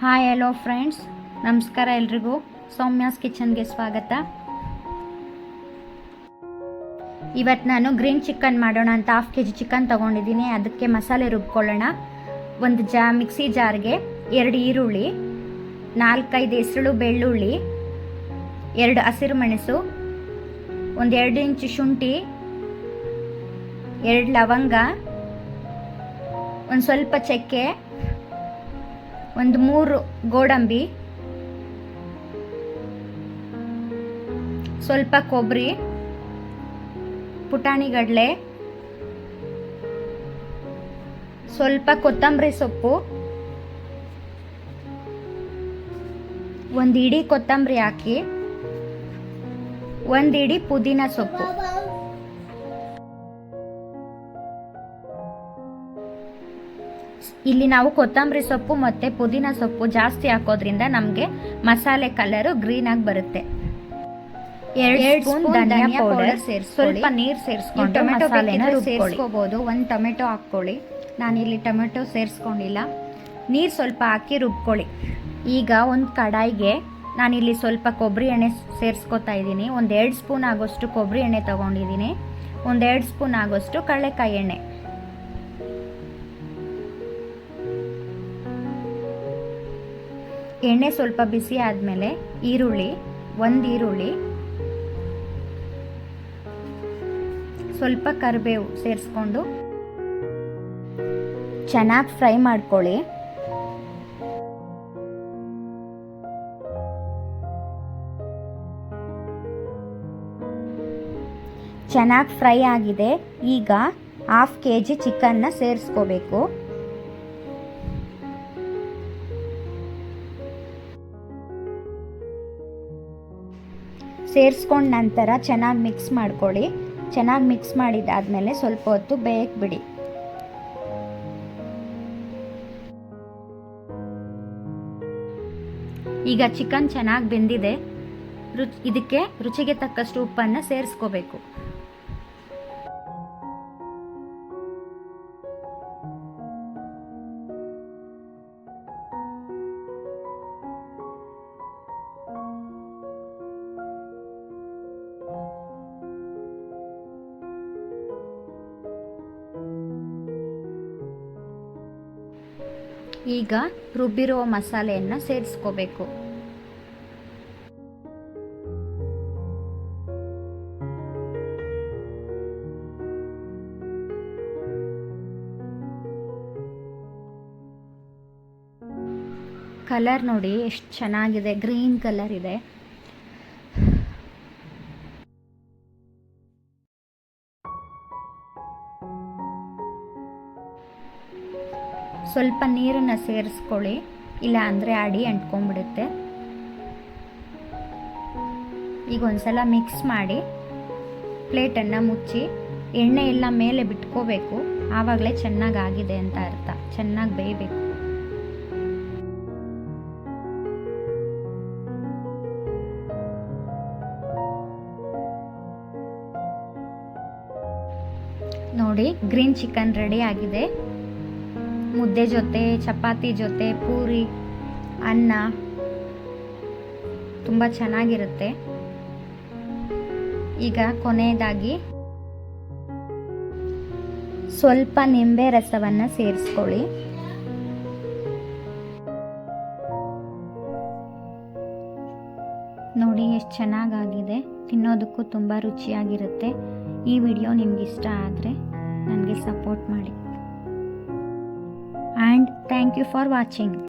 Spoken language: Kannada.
ಹಾಯ್ ಹಲೋ ಫ್ರೆಂಡ್ಸ್, ನಮಸ್ಕಾರ ಎಲ್ರಿಗೂ. ಸೌಮ್ಯಾಸ್ ಕಿಚನ್ಗೆ ಸ್ವಾಗತ. ಇವತ್ತು ನಾನು ಗ್ರೀನ್ ಚಿಕನ್ ಮಾಡೋಣ ಅಂತ 1/2 kg ಚಿಕನ್ ತೊಗೊಂಡಿದ್ದೀನಿ. ಅದಕ್ಕೆ ಮಸಾಲೆ ರುಬ್ಕೊಳ್ಳೋಣ. ಒಂದು ಮಿಕ್ಸಿ ಜಾರ್ಗೆ 2 ಈರುಳ್ಳಿ, 4-5 ಹೆಸರು ಬೆಳ್ಳುಳ್ಳಿ, 2 ಹಸಿರು ಮೆಣಸು, ಒಂದು 2 ಇಂಚು ಶುಂಠಿ, 2 ಲವಂಗ, ಒಂದು ಸ್ವಲ್ಪ ಚಕ್ಕೆ, ಒಂದು 3 ಗೋಡಂಬಿ, ಸ್ವಲ್ಪ ಕೊಬ್ಬರಿ, ಪುಟಾಣಿ ಗಡ್ಲೆ, ಸ್ವಲ್ಪ ಕೊತ್ತಂಬರಿ ಸೊಪ್ಪು, ಒಂದು ಇಡೀ ಕೊತ್ತಂಬರಿ ಹಾಕಿ, ಒಂದು ಇಡೀ ಪುದೀನ ಸೊಪ್ಪು. ಇಲ್ಲಿ ನಾವು ಕೊತ್ತಂಬರಿ ಸೊಪ್ಪು ಮತ್ತು ಪುದೀನ ಸೊಪ್ಪು ಜಾಸ್ತಿ ಹಾಕೋದ್ರಿಂದ ನಮಗೆ ಮಸಾಲೆ ಕಲರು ಗ್ರೀನ್ ಆಗಿ ಬರುತ್ತೆ. 2 ಸ್ಪೂನ್ ಧನಿಯಾ ಪೌಡರ್ ಸೇರಿಸ್ಕೊಳ್ಳಿ. ಸ್ವಲ್ಪ ನೀರು ಸೇರಿಸ್ಕೊಂಡು ಮಸಾಲೆನ ಸೇರಿಸ್ಕೋಬಹುದು. 1 ಟೊಮೆಟೊ ಹಾಕ್ಕೊಳ್ಳಿ. ನಾನಿಲ್ಲಿ ಟೊಮೆಟೊ ಸೇರಿಸ್ಕೊಂಡಿಲ್ಲ. ನೀರು ಸ್ವಲ್ಪ ಹಾಕಿ ರುಬ್ಕೊಳ್ಳಿ. ಈಗ ಒಂದು ಕಡಾಯಿಗೆ ನಾನಿಲ್ಲಿ ಸ್ವಲ್ಪ ಕೊಬ್ಬರಿ ಎಣ್ಣೆ ಸೇರಿಸ್ಕೊತಾ ಇದ್ದೀನಿ. ಒಂದು 2 ಸ್ಪೂನ್ ಆಗೋಷ್ಟು ಕೊಬ್ಬರಿ ಎಣ್ಣೆ ತೊಗೊಂಡಿದ್ದೀನಿ. ಒಂದು 2 ಸ್ಪೂನ್ ಆಗೋಷ್ಟು ಕಡಲೆಕಾಯಿ ಎಣ್ಣೆ. ಎಣ್ಣೆ ಸ್ವಲ್ಪ ಬಿಸಿ ಆದಮೇಲೆ ಈರುಳ್ಳಿ, 1 ಈರುಳ್ಳಿ, ಸ್ವಲ್ಪ ಕರಿಬೇವು ಸೇರಿಸ್ಕೊಂಡು ಚೆನ್ನಾಗಿ ಫ್ರೈ ಮಾಡ್ಕೊಳ್ಳಿ. ಚೆನ್ನಾಗಿ ಫ್ರೈ ಆಗಿದೆ. ಈಗ 1/2 kg ಚಿಕನ್ನ ಸೇರಿಸ್ಕೋಬೇಕು. ಸೇರಿಸ್ಕೊಂಡ ನಂತರ ಚೆನ್ನಾಗಿ ಮಿಕ್ಸ್ ಮಾಡ್ಕೊಳ್ಳಿ. ಚೆನ್ನಾಗಿ ಮಿಕ್ಸ್ ಮಾಡಿದಾದ್ಮೇಲೆ ಸ್ವಲ್ಪ ಹೊತ್ತು ಬೇಯಕ್ಕೆ ಬಿಡಿ. ಈಗ ಚಿಕನ್ ಚೆನ್ನಾಗಿ ಬೆಂದಿದೆ. ಇದಕ್ಕೆ ರುಚಿಗೆ ತಕ್ಕಷ್ಟು ಉಪ್ಪನ್ನು ಸೇರಿಸ್ಕೋಬೇಕು. ಈಗ ರುಬ್ಬಿರುವ ಮಸಾಲೆಯನ್ನು ಸೇರಿಸ್ಕೋಬೇಕು. ಕಲರ್ ನೋಡಿ ಎಷ್ಟು ಚೆನ್ನಾಗಿದೆ, ಗ್ರೀನ್ ಕಲರ್ ಇದೆ. ಸ್ವಲ್ಪ ನೀರನ್ನು ಸೇರಿಸ್ಕೊಳ್ಳಿ, ಇಲ್ಲ ಅಂದರೆ ಅಡಿ ಅಂಟ್ಕೊಂಡ್ಬಿಡುತ್ತೆ. ಈಗ ಒಂದ್ಸಲ ಮಿಕ್ಸ್ ಮಾಡಿ ಪ್ಲೇಟನ್ನು ಮುಚ್ಚಿ ಎಣ್ಣೆ ಎಲ್ಲ ಮೇಲೆ ಬಿಟ್ಕೋಬೇಕು. ಆವಾಗಲೇ ಚೆನ್ನಾಗಿ ಆಗಿದೆ ಅಂತ ಅರ್ಥ. ಚೆನ್ನಾಗಿ ಬೇಯಬೇಕು. ನೋಡಿ, ಗ್ರೀನ್ ಚಿಕನ್ ರೆಡಿ ಆಗಿದೆ. ಮುದ್ದೆ ಜೊತೆ, ಚಪಾತಿ ಜೊತೆ, ಪೂರಿ, ಅನ್ನ ತುಂಬ ಚೆನ್ನಾಗಿರುತ್ತೆ. ಈಗ ಕೊನೆಯದಾಗಿ ಸ್ವಲ್ಪ ನಿಂಬೆ ರಸವನ್ನು ಸೇರಿಸ್ಕೊಳ್ಳಿ. ನೋಡಿ ಎಷ್ಟು ಚೆನ್ನಾಗಾಗಿದೆ. ತಿನ್ನೋದಕ್ಕೂ ತುಂಬ ರುಚಿಯಾಗಿರುತ್ತೆ. ಈ ವಿಡಿಯೋ ನಿಮ್ಗೆ ಇಷ್ಟ ಆದರೆ ನನಗೆ ಸಪೋರ್ಟ್ ಮಾಡಿ. And thank you for watching.